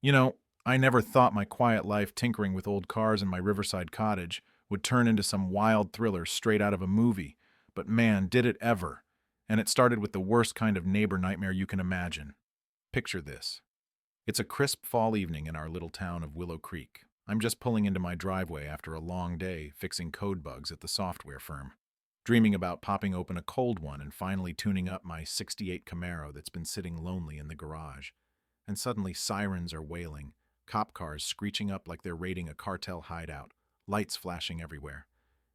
You know, I never thought my quiet life tinkering with old cars in my riverside cottage would turn into some wild thriller straight out of a movie. But man, did it ever. And it started with the worst kind of neighbor nightmare you can imagine. Picture this. It's a crisp fall evening in our little town of Willow Creek. I'm just pulling into my driveway after a long day fixing code bugs at the software firm, dreaming about popping open a cold one and finally tuning up my '68 Camaro that's been sitting lonely in the garage. And suddenly sirens are wailing, cop cars screeching up like they're raiding a cartel hideout, lights flashing everywhere.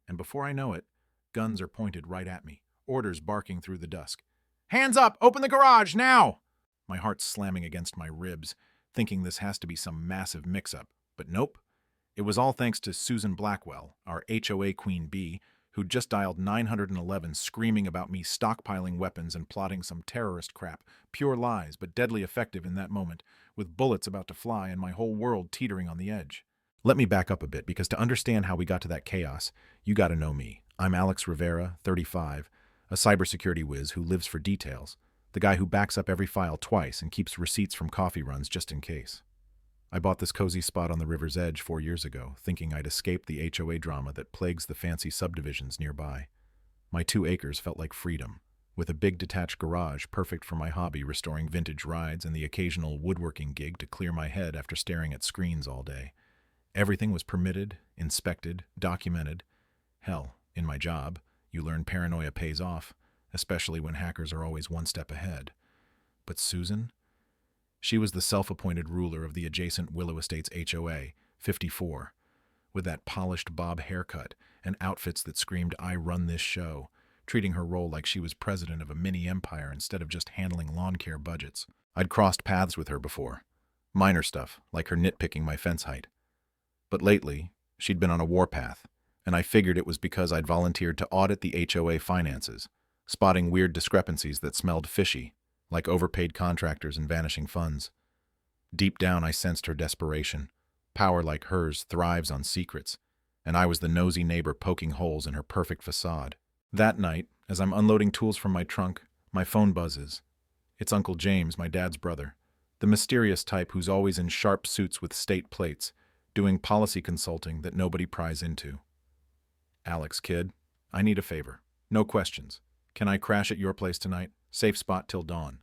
And before I know it, guns are pointed right at me, orders barking through the dusk. Hands up! Open the garage, now! My heart's slamming against my ribs, thinking this has to be some massive mix-up. But nope. It was all thanks to Susan Blackwell, our HOA queen bee, who just dialed 911 screaming about me stockpiling weapons and plotting some terrorist crap. Pure lies, but deadly effective in that moment, with bullets about to fly and my whole world teetering on the edge. Let me back up a bit, because to understand how we got to that chaos, you gotta know me. I'm Alex Rivera, 35, a cybersecurity whiz who lives for details, the guy who backs up every file twice and keeps receipts from coffee runs just in case. I bought this cozy spot on the river's edge 4 years ago, thinking I'd escape the HOA drama that plagues the fancy subdivisions nearby. My 2 acres felt like freedom, with a big detached garage perfect for my hobby restoring vintage rides and the occasional woodworking gig to clear my head after staring at screens all day. Everything was permitted, inspected, documented. Hell, in my job, you learn paranoia pays off, especially when hackers are always one step ahead. But Susan? She was the self-appointed ruler of the adjacent Willow Estates HOA, 54, with that polished bob haircut and outfits that screamed, "I run this show," treating her role like she was president of a mini-empire instead of just handling lawn care budgets. I'd crossed paths with her before. Minor stuff, like her nitpicking my fence height. But lately, she'd been on a warpath, and I figured it was because I'd volunteered to audit the HOA finances, spotting weird discrepancies that smelled fishy, like overpaid contractors and vanishing funds. Deep down, I sensed her desperation. Power like hers thrives on secrets, and I was the nosy neighbor poking holes in her perfect facade. That night, as I'm unloading tools from my trunk, my phone buzzes. It's Uncle James, my dad's brother, the mysterious type who's always in sharp suits with state plates, doing policy consulting that nobody pries into. "Alex, kid, I need a favor. No questions. Can I crash at your place tonight? Safe spot till dawn."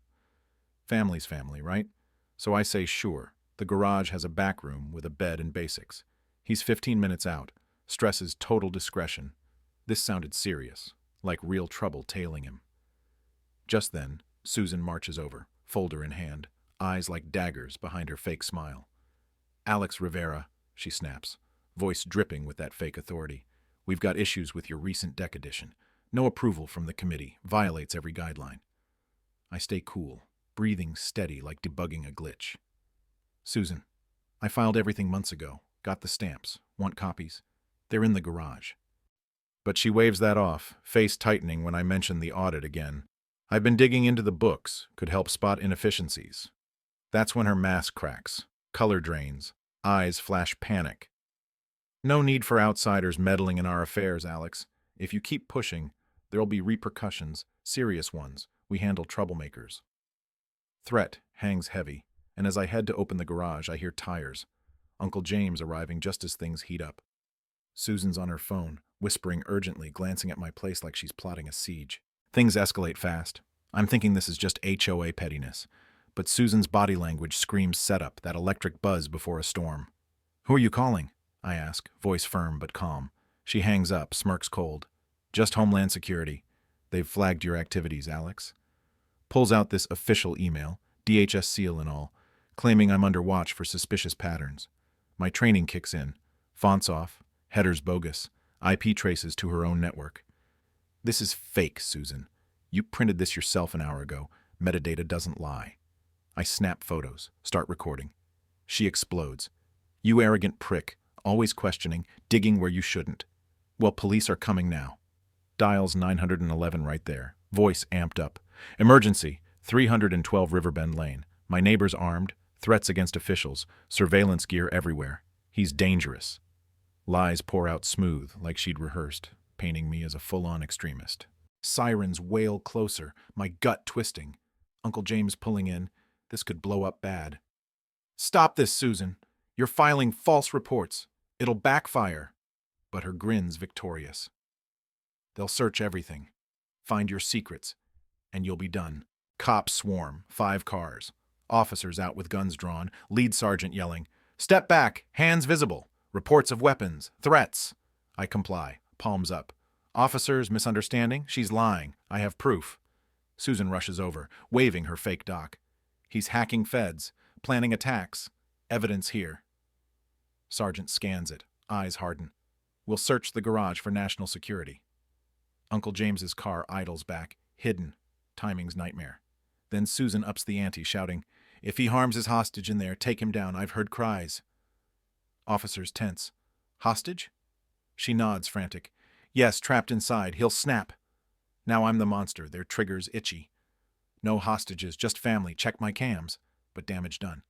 Family's family, right? So I say sure. The garage has a back room with a bed and basics. He's 15 minutes out. Stresses total discretion. This sounded serious, like real trouble tailing him. Just then, Susan marches over, folder in hand, eyes like daggers behind her fake smile. "Alex Rivera," she snaps, voice dripping with that fake authority. "We've got issues with your recent deck edition. No approval from the committee. Violates every guideline." I stay cool, breathing steady like debugging a glitch. "Susan, I filed everything months ago. Got the stamps. Want copies? They're in the garage." But she waves that off, face tightening when I mention the audit again. I've been digging into the books, could help spot inefficiencies. That's when her mask cracks, color drains, eyes flash panic. "No need for outsiders meddling in our affairs, Alex. If you keep pushing, there'll be repercussions, serious ones. We handle troublemakers." Threat hangs heavy, and as I head to open the garage, I hear tires. Uncle James arriving just as things heat up. Susan's on her phone, whispering urgently, glancing at my place like she's plotting a siege. Things escalate fast. I'm thinking this is just HOA pettiness, but Susan's body language screams setup, that electric buzz before a storm. "Who are you calling?" I ask, voice firm but calm. She hangs up, smirks cold. "Just Homeland Security. They've flagged your activities, Alex." Pulls out this official email, DHS seal and all, claiming I'm under watch for suspicious patterns. My training kicks in. Fonts off, headers bogus, IP traces to her own network. "This is fake, Susan. You printed this yourself an hour ago. Metadata doesn't lie." I snap photos, start recording. She explodes. "You arrogant prick, always questioning, digging where you shouldn't. Well, police are coming now." Dials 911 right there, voice amped up. "Emergency, 312 Riverbend Lane. My neighbor's armed, threats against officials, surveillance gear everywhere. He's dangerous." Lies pour out smooth, like she'd rehearsed, painting me as a full-on extremist. Sirens wail closer, my gut twisting. Uncle James pulling in. This could blow up bad. Stop this, Susan. You're filing false reports. It'll backfire. But her grin's victorious. They'll search everything, find your secrets, and you'll be done. Cops swarm, 5 cars. Officers out with guns drawn, lead sergeant yelling, "Step back, hands visible, reports of weapons, threats." I comply, palms up. Officers misunderstanding, she's lying, I have proof. Susan rushes over, waving her fake doc. He's hacking feds, planning attacks, evidence here. Sergeant scans it, eyes harden. We'll search the garage for national security. Uncle James's car idles back, hidden. Timing's nightmare. Then Susan ups the ante, shouting, "If he harms his hostage in there, take him down. I've heard cries." Officers tense. Hostage? She nods, frantic. Yes, trapped inside. He'll snap. Now I'm the monster, their triggers itchy. No hostages, just family. Check my cams. But damage done.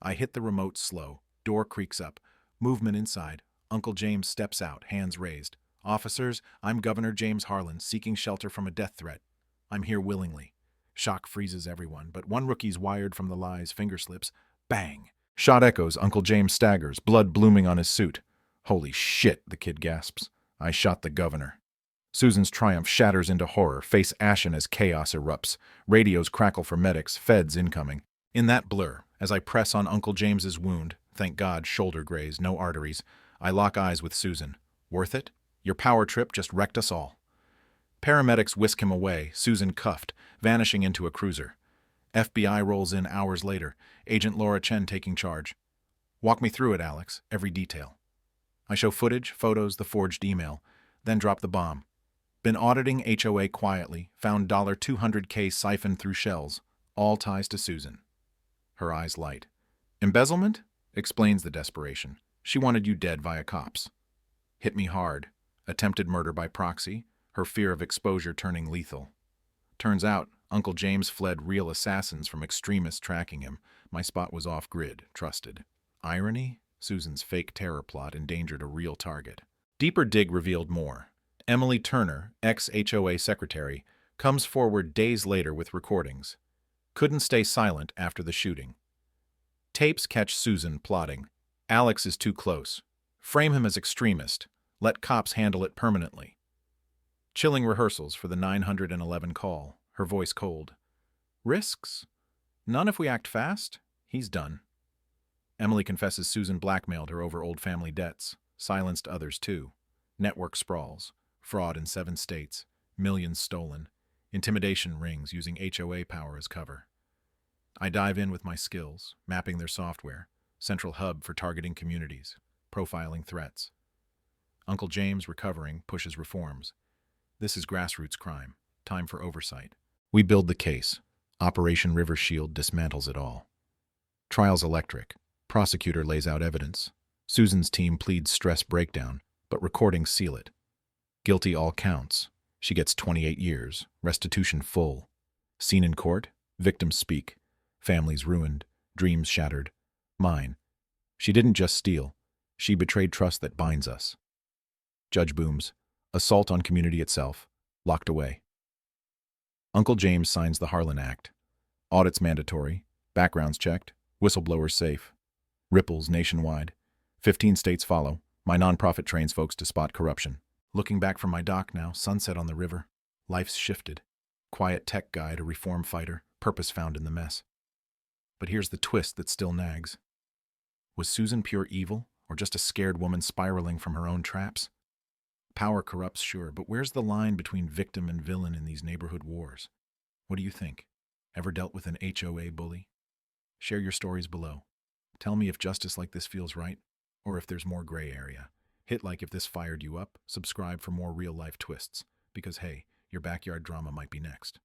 I hit the remote slow. Door creaks up. Movement inside. Uncle James steps out, hands raised. "Officers, I'm Governor James Harlan, seeking shelter from a death threat. I'm here willingly." Shock freezes everyone, but one rookie's wired from the lies, finger slips. Bang! Shot echoes, Uncle James staggers, blood blooming on his suit. "Holy shit," the kid gasps. "I shot the governor." Susan's triumph shatters into horror, face ashen as chaos erupts. Radios crackle for medics, feds incoming. In that blur, as I press on Uncle James's wound, thank God, shoulder graze, no arteries, I lock eyes with Susan. Worth it? Your power trip just wrecked us all. Paramedics whisk him away, Susan cuffed, vanishing into a cruiser. FBI rolls in hours later, Agent Laura Chen taking charge. "Walk me through it, Alex, every detail." I show footage, photos, the forged email, then drop the bomb. Been auditing HOA quietly, found $200K siphoned through shells, all ties to Susan. Her eyes light. "Embezzlement?" Explains the desperation. "She wanted you dead via cops." Hit me hard. Attempted murder by proxy, her fear of exposure turning lethal. Turns out, Uncle James fled real assassins from extremists tracking him. My spot was off-grid, trusted. Irony? Susan's fake terror plot endangered a real target. Deeper dig revealed more. Emily Turner, ex-HOA secretary, comes forward days later with recordings. Couldn't stay silent after the shooting. Tapes catch Susan plotting. "Alex is too close. Frame him as extremist. Let cops handle it permanently." Chilling rehearsals for the 911 call, her voice cold. "Risks? None if we act fast. He's done." Emily confesses Susan blackmailed her over old family debts, silenced others too. Network sprawls, fraud in 7 states, millions stolen, intimidation rings using HOA power as cover. I dive in with my skills, mapping their software, central hub for targeting communities, profiling threats. Uncle James, recovering, pushes reforms. This is grassroots crime. Time for oversight. We build the case. Operation River Shield dismantles it all. Trial's electric. Prosecutor lays out evidence. Susan's team pleads stress breakdown, but recordings seal it. Guilty all counts. She gets 28 years, restitution full. Scene in court, victims speak. Families ruined, dreams shattered. Mine. She didn't just steal. She betrayed trust that binds us. Judge booms. Assault on community itself. Locked away. Uncle James signs the Harlan Act. Audits mandatory. Backgrounds checked. Whistleblowers safe. Ripples nationwide. 15 states follow. My nonprofit trains folks to spot corruption. Looking back from my dock now, sunset on the river. Life's shifted. Quiet tech guy to reform fighter. Purpose found in the mess. But here's the twist that still nags. Was Susan pure evil, or just a scared woman spiraling from her own traps? Power corrupts, sure, but where's the line between victim and villain in these neighborhood wars? What do you think? Ever dealt with an HOA bully? Share your stories below. Tell me if justice like this feels right, or if there's more gray area. Hit like if this fired you up, subscribe for more real-life twists, because hey, your backyard drama might be next.